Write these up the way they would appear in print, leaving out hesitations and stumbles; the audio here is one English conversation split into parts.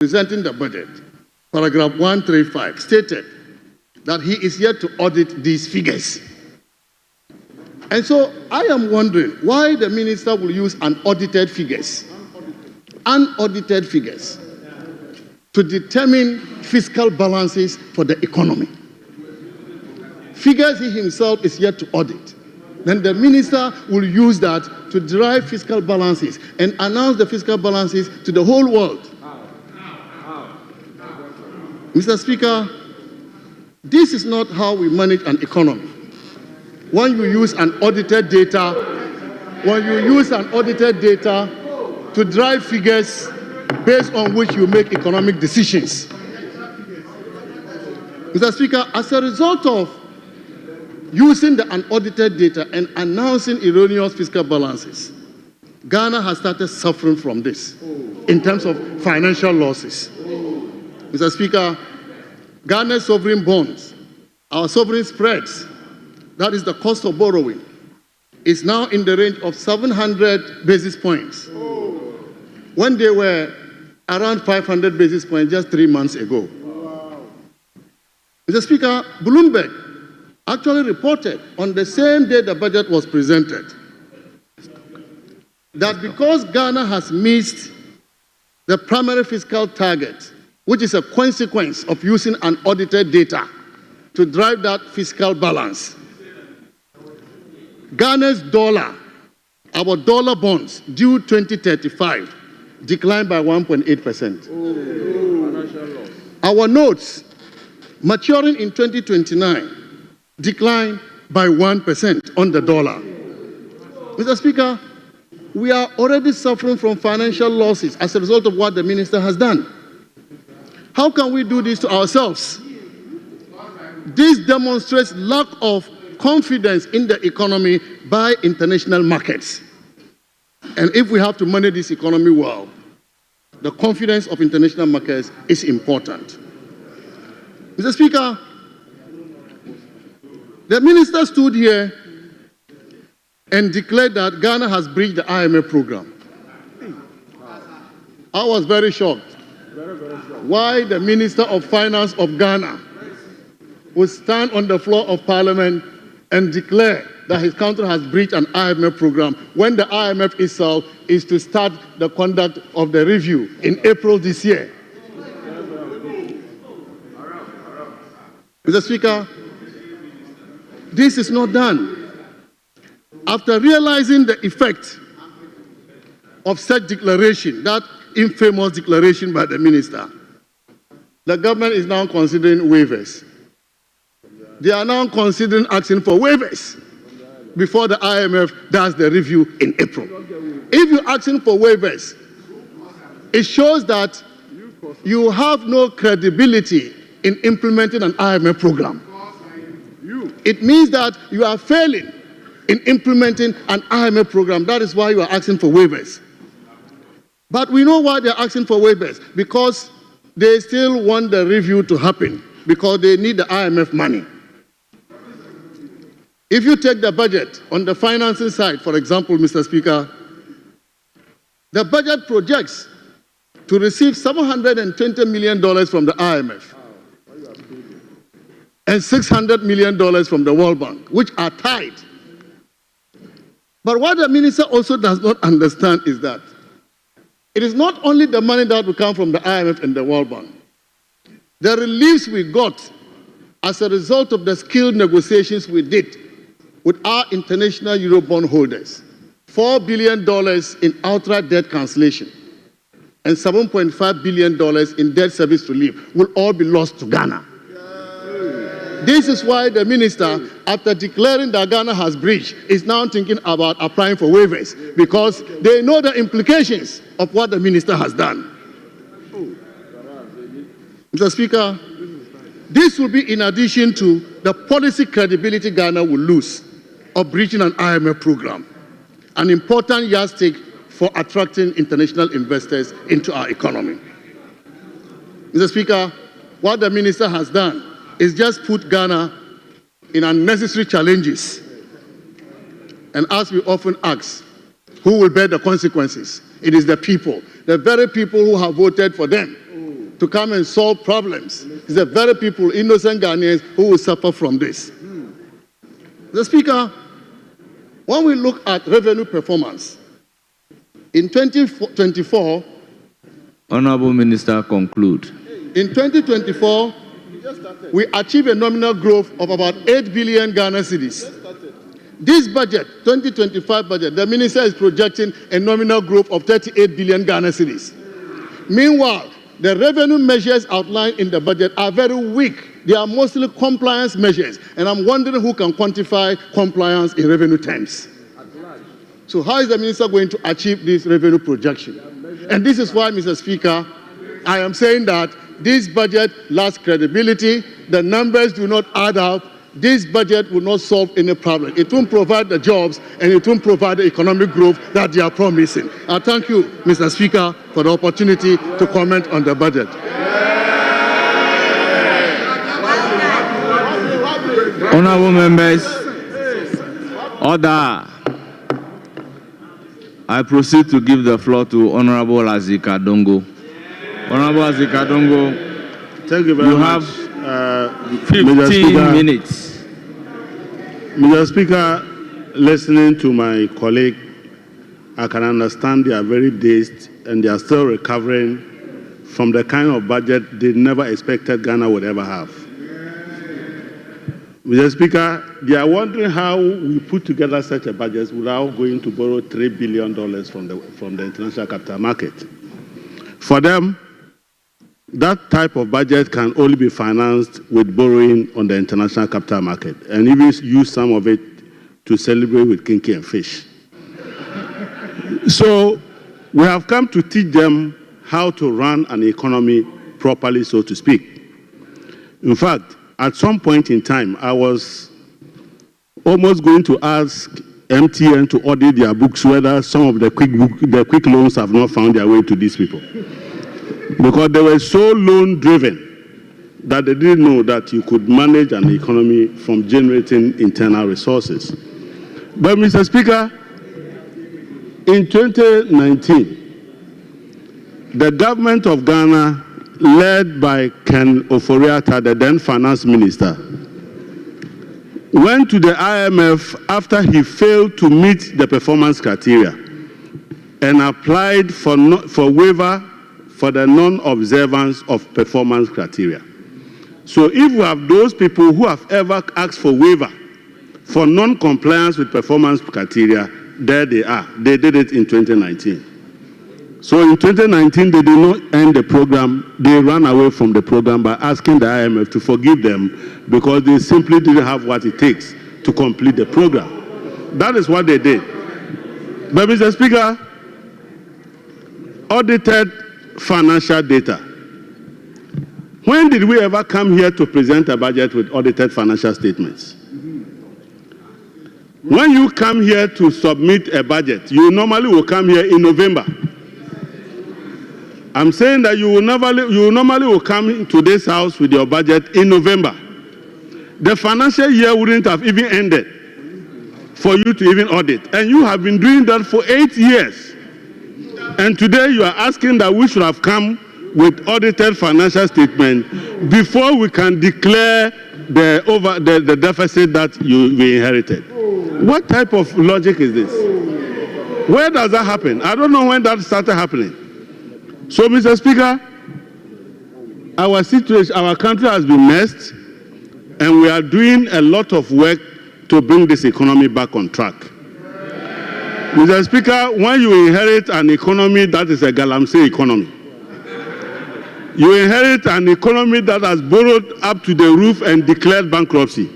presenting the budget, paragraph 135, stated that he is yet to audit these figures. And so I am wondering why the minister will use unaudited figures to determine fiscal balances for the economy. Figures he himself is yet to audit. Then the minister will use that to derive fiscal balances and announce the fiscal balances to the whole world. Mr. Speaker, this is not how we manage an economy. When you use unaudited data, to drive figures based on which you make economic decisions. Mr. Speaker, as a result of using the unaudited data and announcing erroneous fiscal balances, Ghana has started suffering from this in terms of financial losses. Mr. Speaker, Ghana's sovereign bonds, our sovereign spreads, that is the cost of borrowing, is now in the range of 700 basis points, when they were around 500 basis points just 3 months ago. Mr. Speaker, Bloomberg actually reported on the same day the budget was presented that because Ghana has missed the primary fiscal target, which is a consequence of using unaudited data to drive that fiscal balance, Ghana's dollar, our dollar bonds due 2035, declined by 1.8%. Our notes maturing in 2029 declined by 1% on the dollar. Mr. Speaker, we are already suffering from financial losses as a result of what the minister has done. How can we do this to ourselves? This demonstrates lack of confidence in the economy by international markets. And if we have to manage this economy well, the confidence of international markets is important. Mr. Speaker, the minister stood here and declared that Ghana has breached the IMF program. I was very shocked. Why the Minister of Finance of Ghana would stand on the floor of Parliament and declare that his country has breached an IMF program when the IMF itself is to start the conduct of the review in April this year. Mr. Speaker, this is not done. After realizing the effect of such declaration, that infamous declaration by the minister, the government is now considering waivers. They are now considering asking for waivers before the IMF does the review in April. If you're asking for waivers, it shows that you have no credibility in implementing an IMF program. It means that you are failing in implementing an IMF program. That is why you are asking for waivers. But we know why they're asking for waivers, because they still want the review to happen, because they need the IMF money. If you take the budget on the financing side, for example, Mr. Speaker, the budget projects to receive $720 million from the IMF and $600 million from the World Bank, which are tied. But what the minister also does not understand is that it is not only the money that will come from the IMF and the World Bank. The reliefs we got as a result of the skilled negotiations we did with our international Eurobond holders, $4 billion in outright debt cancellation and $7.5 billion in debt service relief will all be lost to Ghana. This is why the minister, after declaring that Ghana has breached, is now thinking about applying for waivers, because they know the implications of what the minister has done. Mr. Speaker, this will be in addition to the policy credibility Ghana will lose of breaching an IMF program, an important yardstick for attracting international investors into our economy. Mr. Speaker, what the minister has done is just put Ghana in unnecessary challenges. And as we often ask, who will bear the consequences? It is the people, the very people who have voted for them. to come and solve problems. It's the very people, innocent Ghanaians, who will suffer from this. The Speaker, when we look at revenue performance, in 2024, Honorable Minister, conclude. In 2024, we achieved a nominal growth of about 8 billion Ghana cedis. This budget, 2025 budget, the minister is projecting a nominal growth of 38 billion Ghana cedis. Meanwhile, the revenue measures outlined in the budget are very weak. They are mostly compliance measures, and I'm wondering who can quantify compliance in revenue terms. So how is the minister going to achieve this revenue projection? And this is why, Mr. Speaker, I am saying that this budget lacks credibility. The numbers do not add up. This budget will not solve any problem. It won't provide the jobs, and it won't provide the economic growth that they are promising. I thank you, Mr. Speaker, for the opportunity to comment on the budget. Honorable members, order. I proceed to give the floor to Honorable Adongo. Honorable Adongo, thank you very much. Have 15 minutes. Mr. Speaker, listening to my colleague, I can understand they are very dazed and they are still recovering from the kind of budget they never expected Ghana would ever have. Mr. Speaker, they are wondering how we put together such a budget without going to borrow $3 billion from the international capital market. For them, that type of budget can only be financed with borrowing on the international capital market, and even use some of it to celebrate with kinky and fish. So we have come to teach them how to run an economy properly, so to speak. In fact, at some point in time, I was almost going to ask MTN to audit their books whether some of the quick loans have not found their way to these people. Because they were so loan-driven that they didn't know that you could manage an economy from generating internal resources. But, Mr. Speaker, in 2019, the government of Ghana, led by Ken Ofori-Atta, the then finance minister, went to the IMF after he failed to meet the performance criteria and applied for waiver for the non-observance of performance criteria. So if we have those people who have ever asked for waiver for non-compliance with performance criteria, there they are. They did it in 2019. So in 2019, they did not end the program. They ran away from the program by asking the IMF to forgive them because they simply didn't have what it takes to complete the program. That is what they did. But, Mr. Speaker, audited financial data. When did we ever come here to present a budget with audited financial statements? When you come here to submit a budget, you normally will come here in November. I'm saying that you normally will come to this house with your budget in November. The financial year wouldn't have even ended for you to even audit. And you have been doing that for 8 years. And today you are asking that we should have come with audited financial statement before we can declare the deficit that we inherited. What type of logic is this? Where does that happen? I don't know when that started happening. So, Mr. Speaker, our situation, our country has been messed, and we are doing a lot of work to bring this economy back on track. Mr. Speaker, when you inherit an economy that is a galamsey economy, you inherit an economy that has borrowed up to the roof and declared bankruptcy.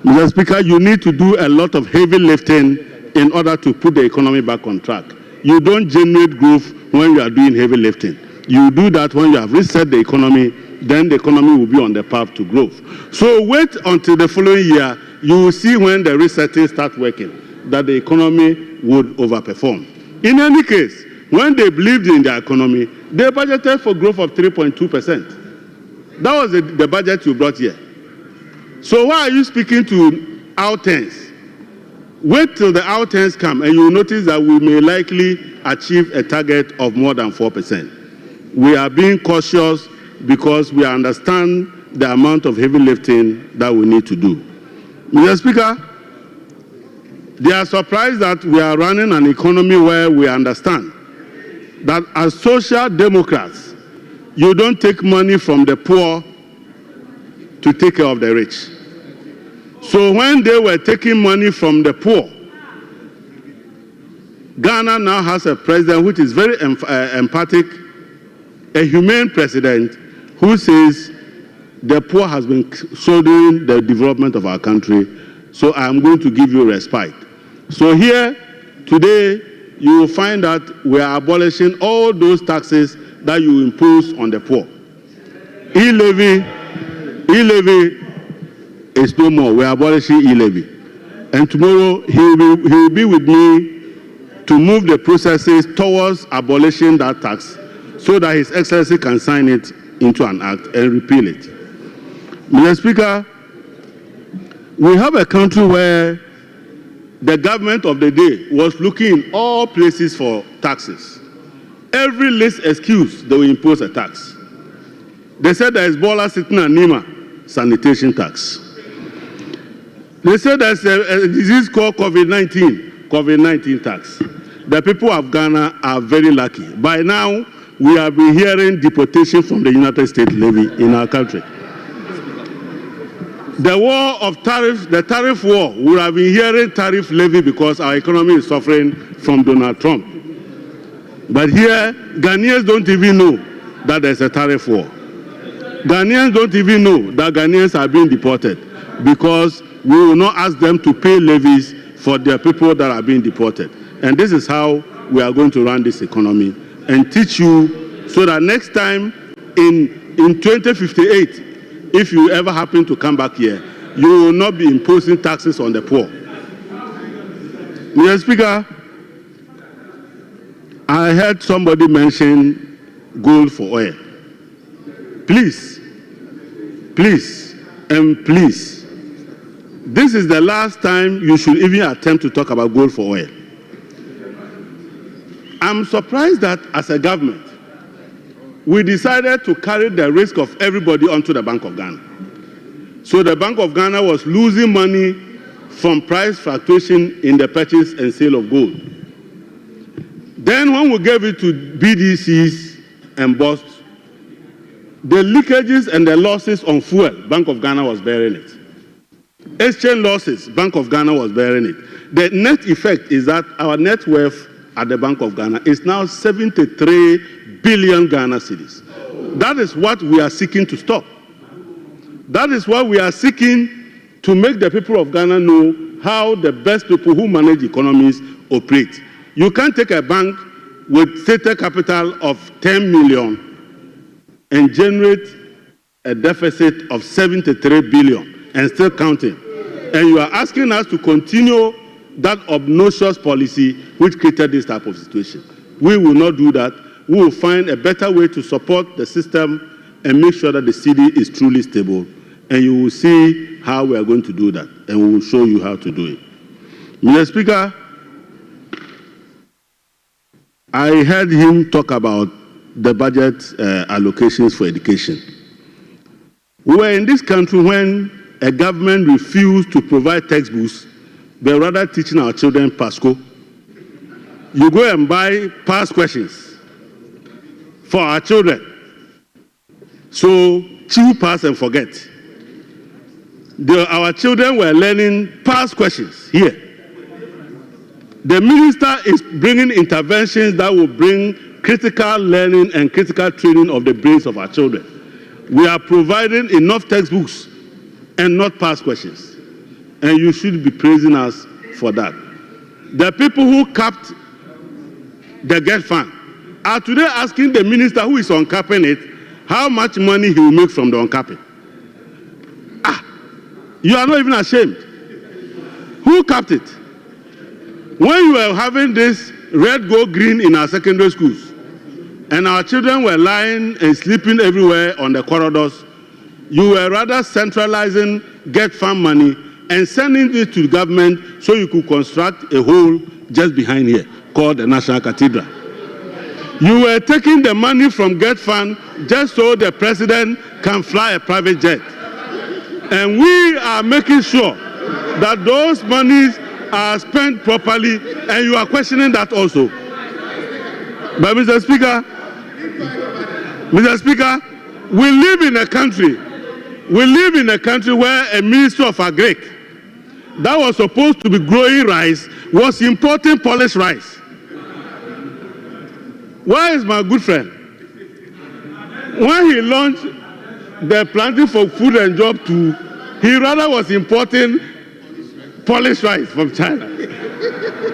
Mr. Speaker, you need to do a lot of heavy lifting in order to put the economy back on track. You don't generate growth when you are doing heavy lifting. You do that when you have reset the economy, then the economy will be on the path to growth. So wait until the following year, you will see when the resetting starts working, that the economy would overperform. In any case, when they believed in their economy, they budgeted for growth of 3.2%. That was the budget you brought here. So why are you speaking to outturns? Wait till the outturns come and you will notice that we may likely achieve a target of more than 4%. we are being cautious because we understand the amount of heavy lifting that we need to do. Mr. Speaker, they are surprised that we are running an economy where we understand that as social democrats, you don't take money from the poor to take care of the rich. So when they were taking money from the poor, Ghana now has a president which is very empathic, a humane president who says the poor has been shouldering the development of our country, so I am going to give you respite. So here, today, you will find that we are abolishing all those taxes that you impose on the poor. E-levy is no more. We are abolishing e-levy. And tomorrow, he will be with me to move the processes towards abolishing that tax so that His Excellency can sign it into an act and repeal it. Mr. Speaker, we have a country where the government of the day was looking in all places for taxes. Every least excuse, they will impose a tax. They said there is Bola sitting at Nima, sanitation tax. They said there's a disease called COVID-19 tax. The people of Ghana are very lucky. By now, we have been hearing deportation from the United States levy in our country. The war of tariffs, the tariff war, we have been hearing tariff levy because our economy is suffering from Donald Trump. But here, Ghanaians don't even know that there's a tariff war. Ghanaians don't even know that Ghanaians are being deported because we will not ask them to pay levies for the people that are being deported. And this is how we are going to run this economy and teach you so that next time in 2058, if you ever happen to come back here, you will not be imposing taxes on the poor. Mr. Speaker, I heard somebody mention gold for oil. Please, and please, this is the last time you should even attempt to talk about gold for oil. I'm surprised that as a government, we decided to carry the risk of everybody onto the Bank of Ghana. So the Bank of Ghana was losing money from price fluctuation in the purchase and sale of gold. Then when we gave it to BDCs and BOST, the leakages and the losses on fuel, Bank of Ghana was bearing it. Exchange losses, Bank of Ghana was bearing it. The net effect is that our net worth at the Bank of Ghana is now 73 billion Ghana cedis. That is what we are seeking to stop. That is what we are seeking to make the people of Ghana know how the best people who manage economies operate. You can't take a bank with stated capital of 10 million and generate a deficit of 73 billion and still counting. And you are asking us to continue that obnoxious policy which created this type of situation. We will not do that. We will find a better way to support the system and make sure that the city is truly stable. And you will see how we are going to do that. And we will show you how to do it. Mr. Speaker, I heard him talk about the budget allocations for education. We were in this country when a government refused to provide textbooks, but rather teaching our children PASCO. You go and buy past questions for our children. So chew, pass, and forget. Our children were learning past questions here. The minister is bringing interventions that will bring critical learning and critical training of the brains of our children. We are providing enough textbooks and not past questions. And you should be praising us for that. The people who capped the GET fund are today asking the minister who is uncapping it how much money he will make from the uncapping. You are not even ashamed. Who capped it? When you were having this red, gold, green in our secondary schools, and our children were lying and sleeping everywhere on the corridors, you were rather centralizing GET fund money and sending it to the government so you could construct a hole just behind here called the National Cathedral. You were taking the money from Get Fund just so the president can fly a private jet. And we are making sure that those monies are spent properly, and you are questioning that also. But Mr. Speaker, we live in a country where a minister of agric that was supposed to be growing rice was importing polished rice. Where is my good friend? When he launched the Planting for Food and Job 2, he rather was importing polished rice from China.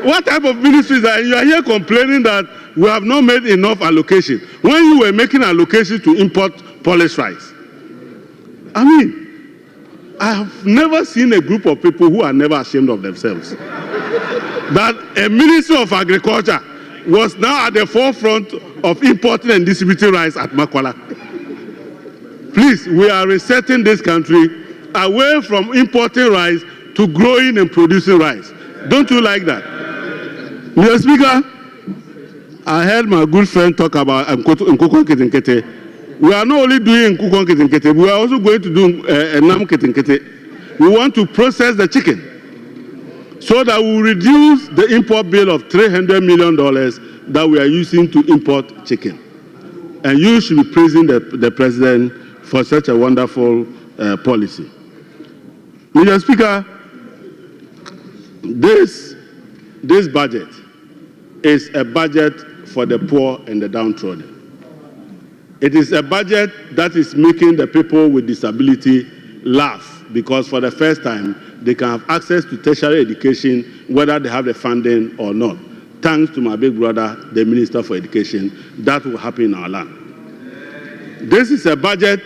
What type of ministry is that? You are here complaining that we have not made enough allocation when you were making allocation to import polished rice. I mean, I have never seen a group of people who are never ashamed of themselves. That a Minister of Agriculture was now at the forefront of importing and distributing rice at Makwala. Please, we are resetting this country away from importing rice to growing and producing rice. Don't you like that? Mr. Speaker, I heard my good friend talk about Nkukon Kitinkete. We are not only doing Nkukon Kitinkete, we are also going to do Nam Kitinkete. We want to process the chicken so that we will reduce the import bill of $300 million that we are using to import chicken. And you should be praising the president for such a wonderful policy. Mr. Speaker, this budget is a budget for the poor and the downtrodden. It is a budget that is making the people with disability laugh because for the first time they can have access to tertiary education whether they have the funding or not. Thanks to my big brother, the Minister for Education, that will happen in our land. This is a budget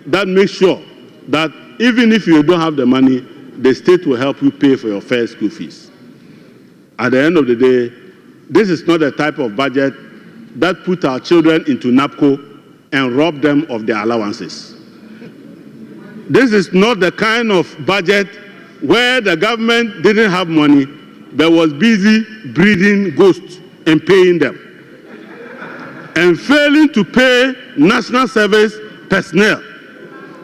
that makes sure that even if you don't have the money, the state will help you pay for your first school fees. At the end of the day, this is not the type of budget that put our children into NAPCO and rob them of their allowances. This is not the kind of budget where the government didn't have money but was busy breeding ghosts and paying them and failing to pay national service personnel,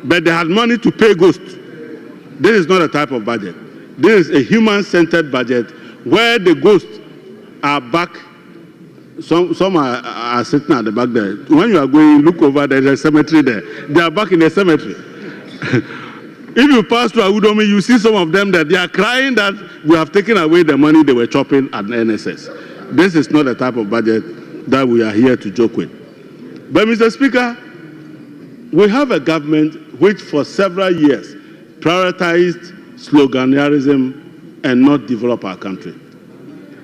but they had money to pay ghosts. This is not a type of budget. This is a human-centered budget where the ghosts are back. Some are sitting at the back there. When you are going, look over there, there's a cemetery there. They are back in the cemetery. If you pass through Awudomi, you see some of them that they are crying that we have taken away the money they were chopping at NSS. This is not the type of budget that we are here to joke with. But Mr. Speaker, we have a government which for several years prioritized sloganerism and not develop our country.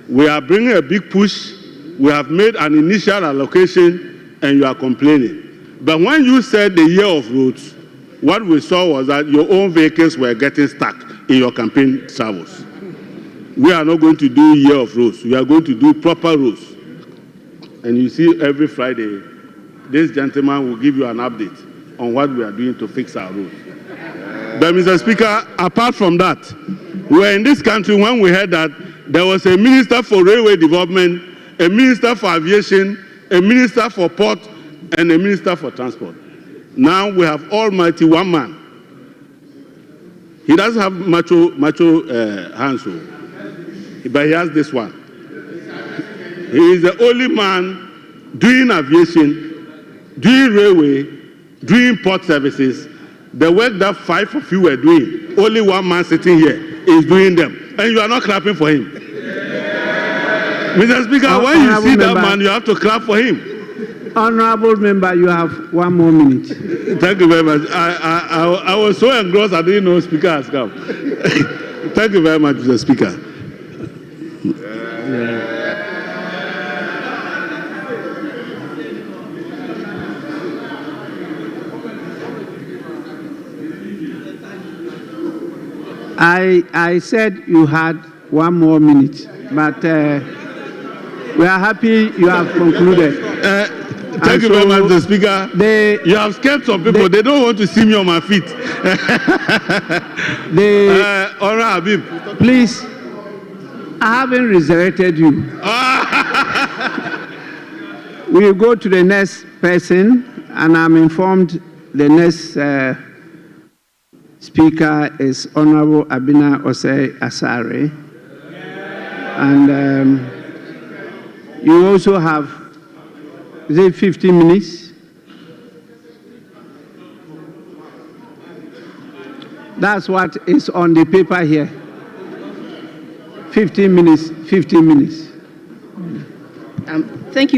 We are bringing a big push. We have made an initial allocation and you are complaining. But when you said the year of roads, what we saw was that your own vehicles were getting stuck in your campaign travels. We are not going to do year of roads. We are going to do proper roads. And you see every Friday, this gentleman will give you an update on what we are doing to fix our roads. But Mr. Speaker, apart from that, we were in this country when we heard that there was a minister for railway development, a minister for aviation, a minister for port, and a minister for transport. Now we have almighty one man. He doesn't have macho hands, but he has this one. He is the only man doing aviation, doing railway, doing port services. The work that 5 of you were doing, only one man sitting here is doing them. And you are not clapping for him. Mr. Speaker, when you see that man, you have to clap for him. Honorable member, you have 1 more minute. Thank you very much. I was so engrossed, I didn't know Speaker has come. Thank you very much, Mr. Speaker. I said you had 1 more minute, but we are happy you have concluded. Thank you very much, Mr. Speaker. You have scared some people. They don't want to see me on my feet. Honorable Habib. Please, I haven't resurrected you. We'll go to the next person, and I'm informed the next speaker is Honorable Abina Osei Asare. And you also have, is it 15 minutes? That's what is on the paper here. 15 minutes, 15 minutes. Thank you.